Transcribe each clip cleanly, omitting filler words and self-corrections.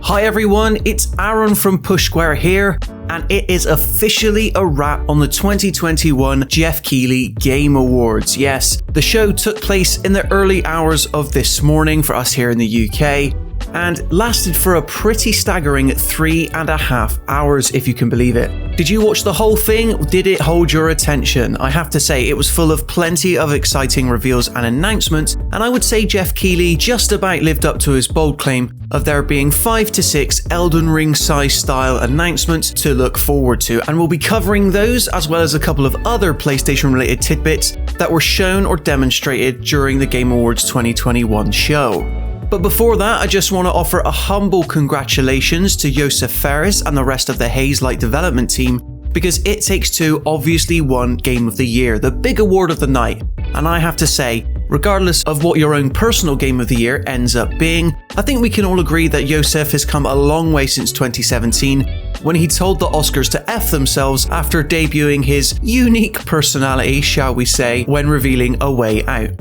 Hi everyone, it's Aaron from Push Square here, and it is officially a wrap on the 2021 Geoff Keighley Game Awards. Yes, the show took place in the early hours of this morning for us here in the UK, and lasted for a pretty staggering 3.5 hours, if you can believe it. Did you watch the whole thing? Did it hold your attention? I have to say, it was full of plenty of exciting reveals and announcements, and I would say Geoff Keighley just about lived up to his bold claim of there being 5 to 6 Elden Ring size style announcements to look forward to, and we'll be covering those as well as a couple of other PlayStation related tidbits that were shown or demonstrated during the Game Awards 2021 show. But before that, I just want to offer a humble congratulations to Josef Fares and the rest of the Hazelight development team, because It Takes Two obviously won Game of the Year, the big award of the night. And I have to say, regardless of what your own personal Game of the Year ends up being, I think we can all agree that Josef has come a long way since 2017, when he told the Oscars to F themselves after debuting his unique personality, shall we say, when revealing A Way Out.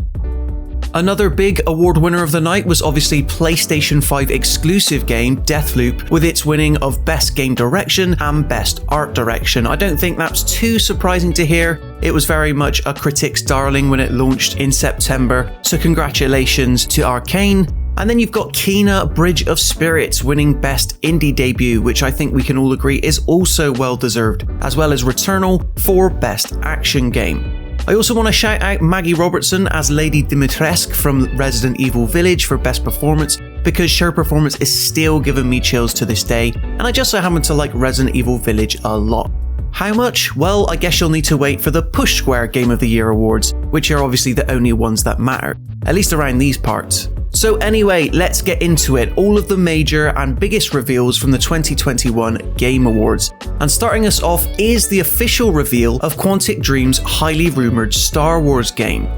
Another big award winner of the night was obviously PlayStation 5 exclusive game Deathloop, with its winning of Best Game Direction and Best Art Direction. I don't think that's too surprising to hear. It was very much a critic's darling when it launched in September, so congratulations to Arcane. And then you've got Kena Bridge of Spirits winning Best Indie Debut, which I think we can all agree is also well deserved, as well as Returnal for Best Action Game. I also want to shout out Maggie Robertson as Lady Dimitrescu from Resident Evil Village for Best Performance, because her performance is still giving me chills to this day, and I just so happen to like Resident Evil Village a lot. How much? Well, I guess you'll need to wait for the Push Square Game of the Year awards, which are obviously the only ones that matter, at least around these parts. So anyway, let's get into it, all of the major and biggest reveals from the 2021 Game Awards. And starting us off is the official reveal of Quantic Dream's highly rumoured Star Wars game.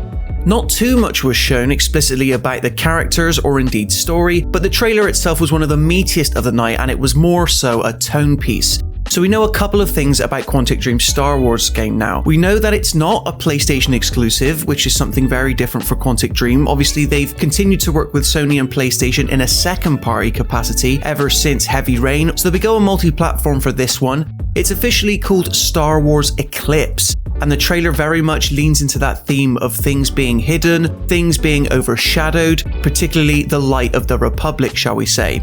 Not too much was shown explicitly about the characters or indeed story, but the trailer itself was one of the meatiest of the night, and it was more so a tone piece. So we know a couple of things about Quantic Dream's Star Wars game now. We know that it's not a PlayStation exclusive, which is something very different for Quantic Dream. Obviously, they've continued to work with Sony and PlayStation in a second-party capacity ever since Heavy Rain, so they'll be going multi-platform for this one. It's officially called Star Wars ECLIPSE, and the trailer very much leans into that theme of things being hidden, things being overshadowed, particularly the light of the Republic, shall we say.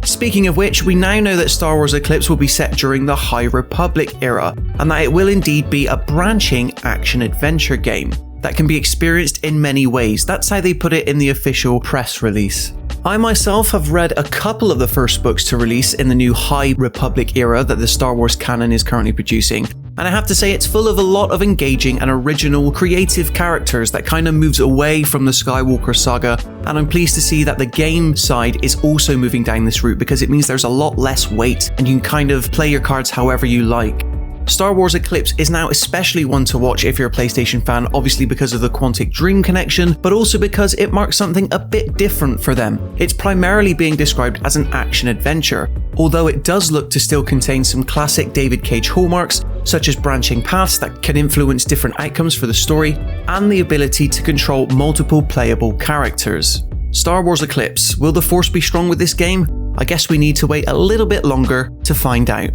Speaking of which, we now know that Star Wars ECLIPSE will be set during the High Republic era, and that it will indeed be a branching action-adventure game that can be experienced in many ways. That's how they put it in the official press release. I myself have read a couple of the first books to release in the new High Republic era that the Star Wars canon is currently producing, and I have to say it's full of a lot of engaging and original creative characters that kind of moves away from the Skywalker saga, and I'm pleased to see that the game side is also moving down this route, because it means there's a lot less weight and you can kind of play your cards however you like. Star Wars ECLIPSE is now especially one to watch if you're a PlayStation fan, obviously because of the Quantic Dream connection, but also because it marks something a bit different for them. It's primarily being described as an action-adventure, although it does look to still contain some classic David Cage hallmarks, such as branching paths that can influence different outcomes for the story, and the ability to control multiple playable characters. Star Wars ECLIPSE, will the Force be strong with this game? I guess we need to wait a little bit longer to find out.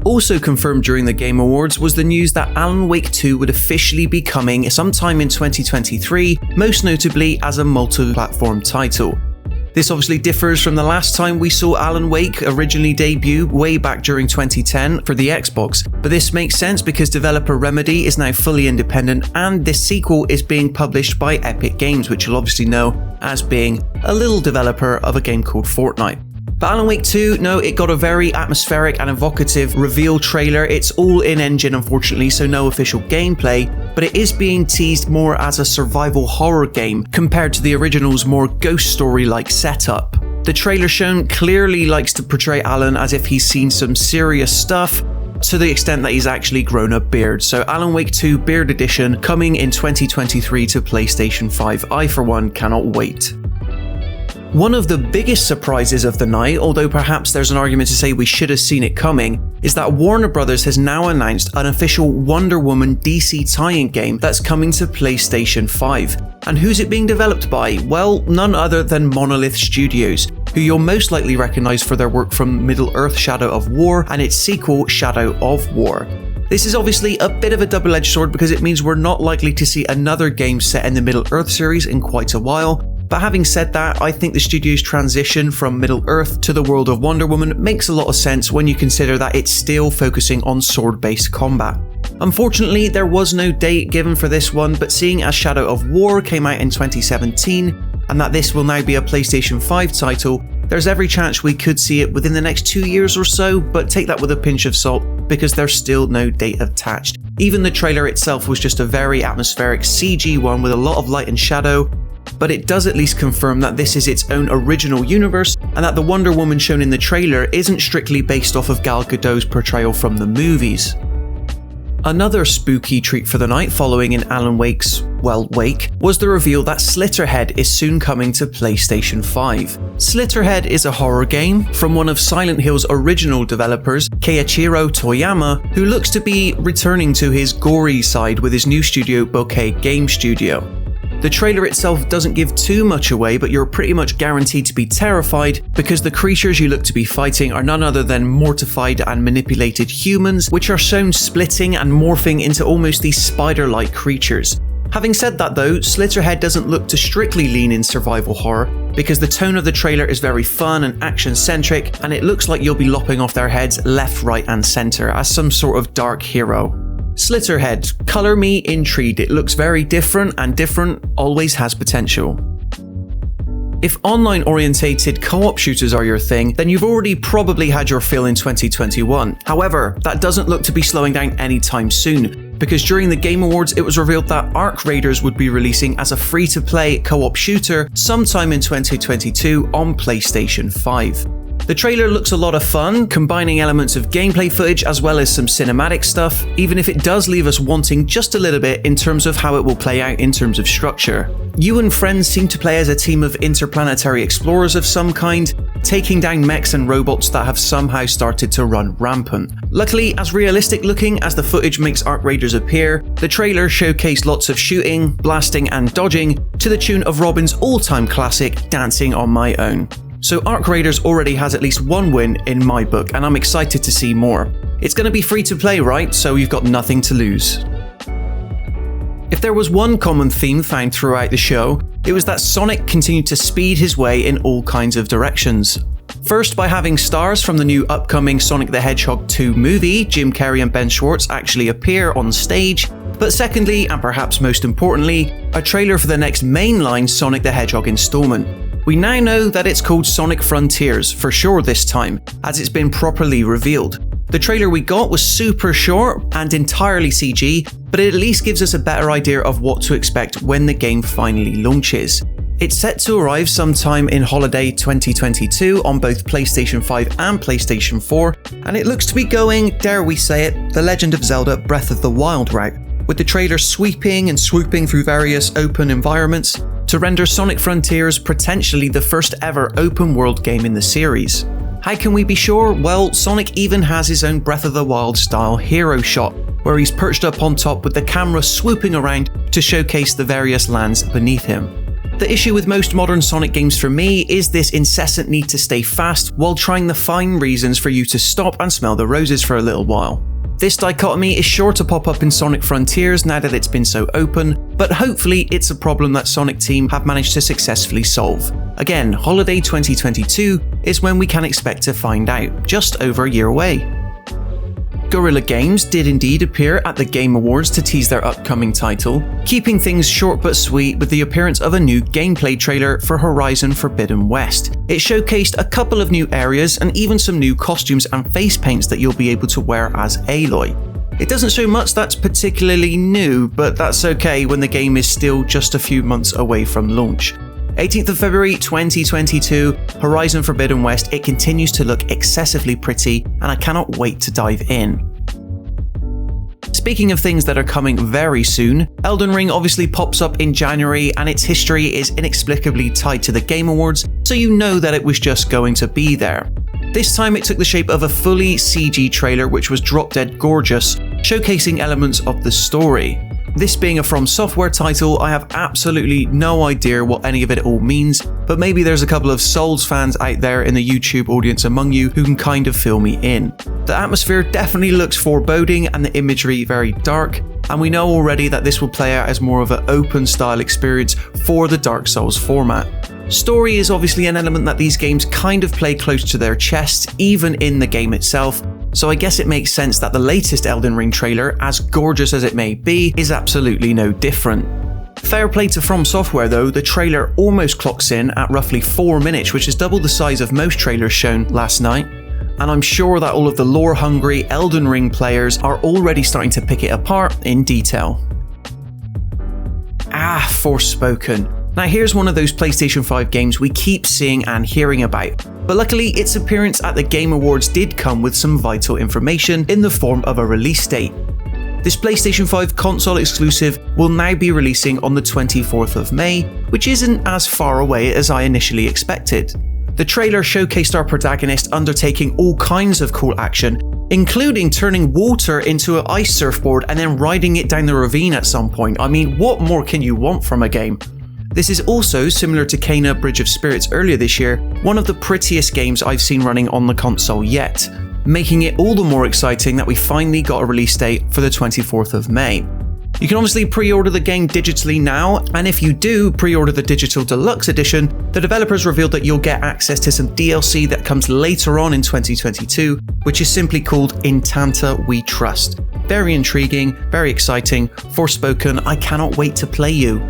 Also confirmed during the Game Awards was the news that Alan Wake 2 would officially be coming sometime in 2023, most notably as a multi-platform title. This obviously differs from the last time we saw Alan Wake originally debut way back during 2010 for the Xbox, but this makes sense because developer Remedy is now fully independent, and this sequel is being published by Epic Games, which you'll obviously know as being a little developer of a game called Fortnite. But Alan Wake 2, no, it got a very atmospheric and evocative reveal trailer. It's all in-engine, unfortunately, so no official gameplay, but it is being teased more as a survival horror game compared to the original's more ghost story-like setup. The trailer shown clearly likes to portray Alan as if he's seen some serious stuff, to the extent that he's actually grown a beard. So Alan Wake 2 Beard Edition coming in 2023 to PlayStation 5. I, for one, cannot wait. One of the biggest surprises of the night, although perhaps there's an argument to say we should have seen it coming, is that Warner Bros. Has now announced an official Wonder Woman DC tie-in game that's coming to PlayStation 5. And who's it being developed by? Well, none other than Monolith Studios, who you'll most likely recognise for their work from Middle-earth Shadow of War and its sequel Shadow of War. This is obviously a bit of a double-edged sword because it means we're not likely to see another game set in the Middle-earth series in quite a while, but having said that, I think the studio's transition from Middle-earth to the world of Wonder Woman makes a lot of sense when you consider that it's still focusing on sword-based combat. Unfortunately, there was no date given for this one, but seeing as Shadow of War came out in 2017, and that this will now be a PlayStation 5 title, there's every chance we could see it within the next 2 years or so, but take that with a pinch of salt because there's still no date attached. Even the trailer itself was just a very atmospheric CG one with a lot of light and shadow, but it does at least confirm that this is its own original universe and that the Wonder Woman shown in the trailer isn't strictly based off of Gal Gadot's portrayal from the movies. Another spooky treat for the night following in Alan Wake's, wake, was the reveal that SLITTERHEAD is soon coming to PlayStation 5. SLITTERHEAD is a horror game from one of Silent Hill's original developers, Keiichiro Toyama, who looks to be returning to his gory side with his new studio, Bokeh Game Studio. The trailer itself doesn't give too much away, but you're pretty much guaranteed to be terrified because the creatures you look to be fighting are none other than mortified and manipulated humans, which are shown splitting and morphing into almost these spider-like creatures. Having said that though, SLITTERHEAD doesn't look to strictly lean in survival horror because the tone of the trailer is very fun and action-centric, and it looks like you'll be lopping off their heads left, right and centre as some sort of dark hero. SLITTERHEAD, colour me intrigued. It looks very different, and different always has potential. If online-orientated co-op shooters are your thing, then you've already probably had your fill in 2021. However, that doesn't look to be slowing down anytime soon, because during the Game Awards it was revealed that Arc Raiders would be releasing as a free-to-play co-op shooter sometime in 2022 on PlayStation 5. The trailer looks a lot of fun, combining elements of gameplay footage as well as some cinematic stuff, even if it does leave us wanting just a little bit in terms of how it will play out in terms of structure. You and friends seem to play as a team of interplanetary explorers of some kind, taking down mechs and robots that have somehow started to run rampant. Luckily, as realistic looking as the footage makes Arc Raiders appear, the trailer showcased lots of shooting, blasting and dodging to the tune of Robin's all-time classic, Dancing on My Own. So Arc Raiders already has at least one win in my book, and I'm excited to see more. It's going to be free to play, right? So you've got nothing to lose. If there was one common theme found throughout the show, it was that Sonic continued to speed his way in all kinds of directions. First by having stars from the new upcoming Sonic the Hedgehog 2 movie, Jim Carrey and Ben Schwartz, actually appear on stage, but secondly, and perhaps most importantly, a trailer for the next mainline Sonic the Hedgehog installment. We now know that it's called Sonic Frontiers, for sure this time, as it's been properly revealed. The trailer we got was super short and entirely CG, but it at least gives us a better idea of what to expect when the game finally launches. It's set to arrive sometime in holiday 2022 on both PlayStation 5 and PlayStation 4, and it looks to be going, dare we say it, The Legend of Zelda Breath of the Wild route, with the trailer sweeping and swooping through various open environments to render Sonic Frontiers potentially the first ever open world game in the series. How can we be sure? Well, Sonic even has his own Breath of the Wild style hero shot, where he's perched up on top with the camera swooping around to showcase the various lands beneath him. The issue with most modern Sonic games for me is this incessant need to stay fast while trying to find reasons for you to stop and smell the roses for a little while. This dichotomy is sure to pop up in Sonic Frontiers now that it's been so open, but hopefully it's a problem that Sonic team have managed to successfully solve. Again, holiday 2022 is when we can expect to find out, just over a year away. Guerrilla Games did indeed appear at the Game Awards to tease their upcoming title, keeping things short but sweet with the appearance of a new gameplay trailer for Horizon Forbidden West. It showcased a couple of new areas and even some new costumes and face paints that you'll be able to wear as Aloy. It doesn't show much that's particularly new, but that's okay when the game is still just a few months away from launch. 18th of February 2022, Horizon Forbidden West, it continues to look excessively pretty, and I cannot wait to dive in. Speaking of things that are coming very soon, Elden Ring obviously pops up in January, and its history is inexplicably tied to the Game Awards, so you know that it was just going to be there. This time it took the shape of a fully CG trailer which was drop dead gorgeous, showcasing elements of the story. This being a From Software title, I have absolutely no idea what any of it all means, but maybe there's a couple of Souls fans out there in the YouTube audience among you who can kind of fill me in. The atmosphere definitely looks foreboding and the imagery very dark, and we know already that this will play out as more of an open style experience for the Dark Souls format. Story is obviously an element that these games kind of play close to their chests, even in the game itself, so I guess it makes sense that the latest Elden Ring trailer, as gorgeous as it may be, is absolutely no different. Fair play to From Software though, the trailer almost clocks in at roughly 4 minutes, which is double the size of most trailers shown last night, and I'm sure that all of the lore-hungry Elden Ring players are already starting to pick it apart in detail. Forspoken. Now here's one of those PlayStation 5 games we keep seeing and hearing about, but luckily its appearance at the Game Awards did come with some vital information in the form of a release date. This PlayStation 5 console exclusive will now be releasing on the 24th of May, which isn't as far away as I initially expected. The trailer showcased our protagonist undertaking all kinds of cool action, including turning water into an ice surfboard and then riding it down the ravine at some point. I mean, what more can you want from a game? This is also, similar to Kena Bridge of Spirits earlier this year, one of the prettiest games I've seen running on the console yet, making it all the more exciting that we finally got a release date for the 24th of May. You can obviously pre-order the game digitally now, and if you do pre-order the Digital Deluxe Edition, the developers revealed that you'll get access to some DLC that comes later on in 2022, which is simply called In Tanta We Trust. Very intriguing, very exciting. Forspoken, I cannot wait to play you.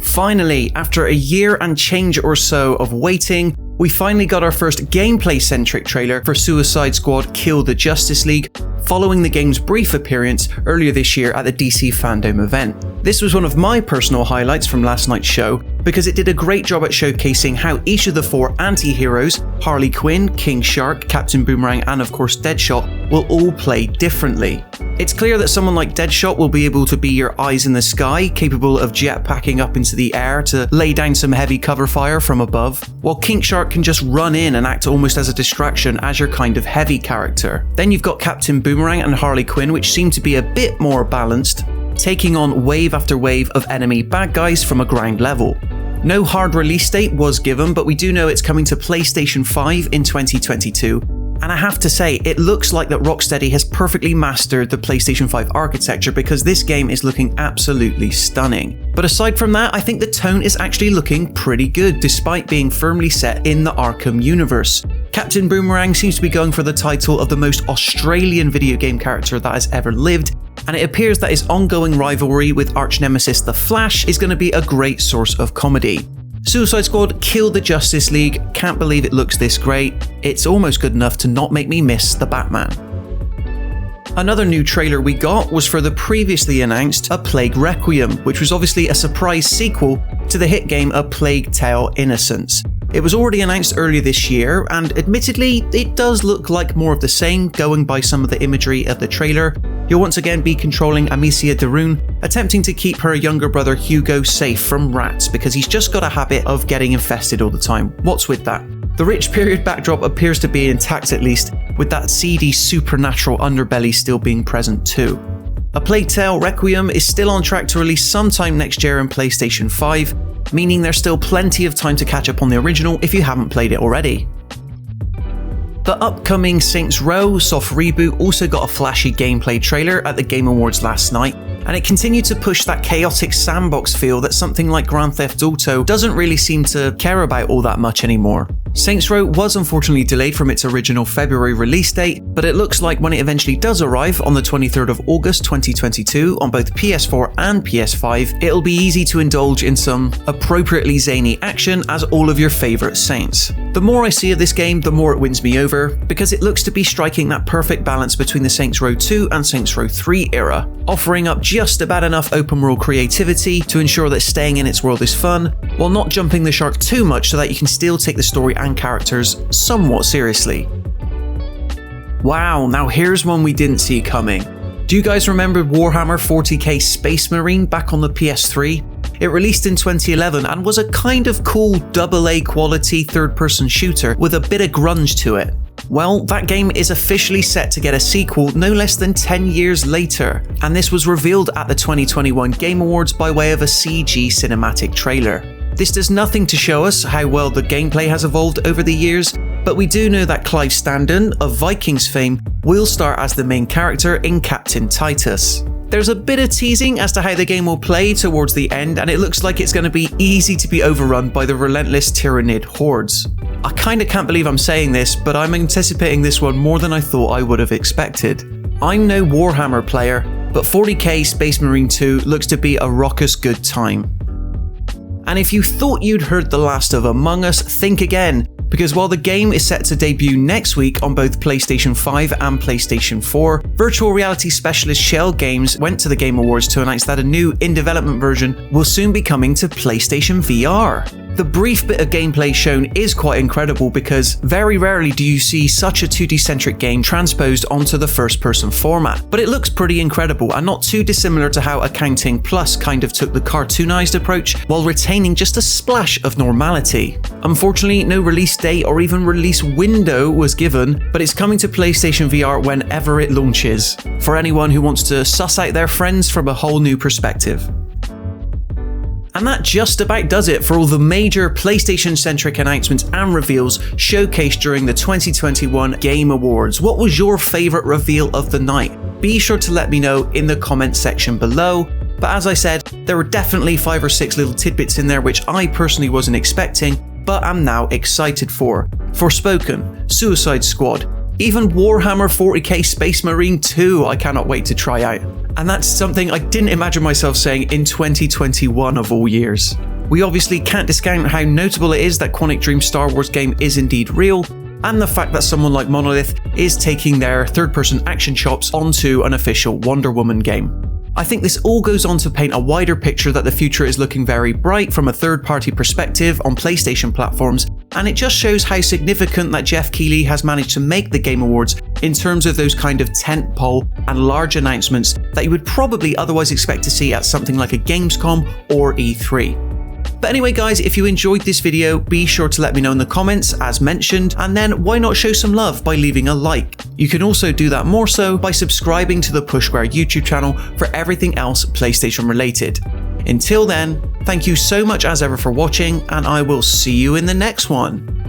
Finally, after a year and change or so of waiting, we finally got our first gameplay-centric trailer for Suicide Squad Kill the Justice League, following the game's brief appearance earlier this year at the DC Fandom event. This was one of my personal highlights from last night's show, because it did a great job at showcasing how each of the 4 anti-heroes, Harley Quinn, King Shark, Captain Boomerang and of course Deadshot, will all play differently. It's clear that someone like Deadshot will be able to be your eyes in the sky, capable of jetpacking up into the air to lay down some heavy cover fire from above, while King Shark can just run in and act almost as a distraction as your kind of heavy character. Then you've got Captain Boomerang and Harley Quinn, which seem to be a bit more balanced, taking on wave after wave of enemy bad guys from a ground level. No hard release date was given, but we do know it's coming to PlayStation 5 in 2022. And I have to say, it looks like that Rocksteady has perfectly mastered the PlayStation 5 architecture, because this game is looking absolutely stunning. But aside from that, I think the tone is actually looking pretty good, despite being firmly set in the Arkham universe. Captain Boomerang seems to be going for the title of the most Australian video game character that has ever lived, and it appears that his ongoing rivalry with arch-nemesis The Flash is going to be a great source of comedy. Suicide Squad Kill the Justice League, can't believe it looks this great. It's almost good enough to not make me miss the Batman. Another new trailer we got was for the previously announced A Plague Requiem, which was obviously a surprise sequel to the hit game A Plague Tale: Innocence. It was already announced earlier this year, and admittedly, it does look like more of the same, going by some of the imagery of the trailer. You'll once again be controlling Amicia de Rune, attempting to keep her younger brother Hugo safe from rats, because he's just got a habit of getting infested all the time. What's with that? The rich period backdrop appears to be intact, at least, with that seedy supernatural underbelly still being present too. A Plague Tale Requiem is still on track to release sometime next year on PlayStation 5, meaning there's still plenty of time to catch up on the original if you haven't played it already. The upcoming Saints Row soft reboot also got a flashy gameplay trailer at the Game Awards last night, and it continued to push that chaotic sandbox feel that something like Grand Theft Auto doesn't really seem to care about all that much anymore. Saints Row was unfortunately delayed from its original February release date, but it looks like when it eventually does arrive on the 23rd of August 2022 on both PS4 and PS5, it'll be easy to indulge in some appropriately zany action as all of your favourite Saints. The more I see of this game, the more it wins me over, because it looks to be striking that perfect balance between the Saints Row 2 and Saints Row 3 era, offering up just about enough open world creativity to ensure that staying in its world is fun, while not jumping the shark too much so that you can still take the story and characters somewhat seriously. Wow, now here's one we didn't see coming. Do you guys remember Warhammer 40k Space Marine back on the PS3? It released in 2011 and was a kind of cool AA quality third-person shooter with a bit of grunge to it. Well, that game is officially set to get a sequel no less than 10 years later, and this was revealed at the 2021 Game Awards by way of a CG cinematic trailer. This does nothing to show us how well the gameplay has evolved over the years, but we do know that Clive Standen, of Vikings fame, will star as the main character in Captain Titus. There's a bit of teasing as to how the game will play towards the end, and it looks like it's going to be easy to be overrun by the relentless Tyranid hordes. I kinda can't believe I'm saying this, but I'm anticipating this one more than I thought I would have expected. I'm no Warhammer player, but 40k Space Marine 2 looks to be a raucous good time. And if you thought you'd heard the last of Among Us, think again, because while the game is set to debut next week on both PlayStation 5 and PlayStation 4, virtual reality specialist Shell Games went to the Game Awards to announce that a new in-development version will soon be coming to PlayStation VR. The brief bit of gameplay shown is quite incredible because very rarely do you see such a 2D-centric game transposed onto the first-person format, but it looks pretty incredible and not too dissimilar to how Accounting Plus kind of took the cartoonized approach while retaining just a splash of normality. Unfortunately, no release date or even release window was given, but it's coming to PlayStation VR whenever it launches, for anyone who wants to suss out their friends from a whole new perspective. And that just about does it for all the major PlayStation-centric announcements and reveals showcased during the 2021 Game Awards. What was your favourite reveal of the night? Be sure to let me know in the comments section below. But as I said, there were definitely 5 or 6 little tidbits in there which I personally wasn't expecting, but am now excited for. Forspoken, Suicide Squad, even Warhammer 40k Space Marine 2 I cannot wait to try out. And that's something I didn't imagine myself saying in 2021 of all years. We obviously can't discount how notable it is that Quantic Dream's Star Wars game is indeed real, and the fact that someone like Monolith is taking their third-person action chops onto an official Wonder Woman game. I think this all goes on to paint a wider picture that the future is looking very bright from a third-party perspective on PlayStation platforms, and it just shows how significant that Geoff Keighley has managed to make the Game Awards in terms of those kind of tentpole and large announcements that you would probably otherwise expect to see at something like a Gamescom or E3. But anyway guys, if you enjoyed this video, be sure to let me know in the comments as mentioned, and then why not show some love by leaving a like. You can also do that more so by subscribing to the Pushware YouTube channel for everything else PlayStation related. Until then, thank you so much as ever for watching, and I will see you in the next one.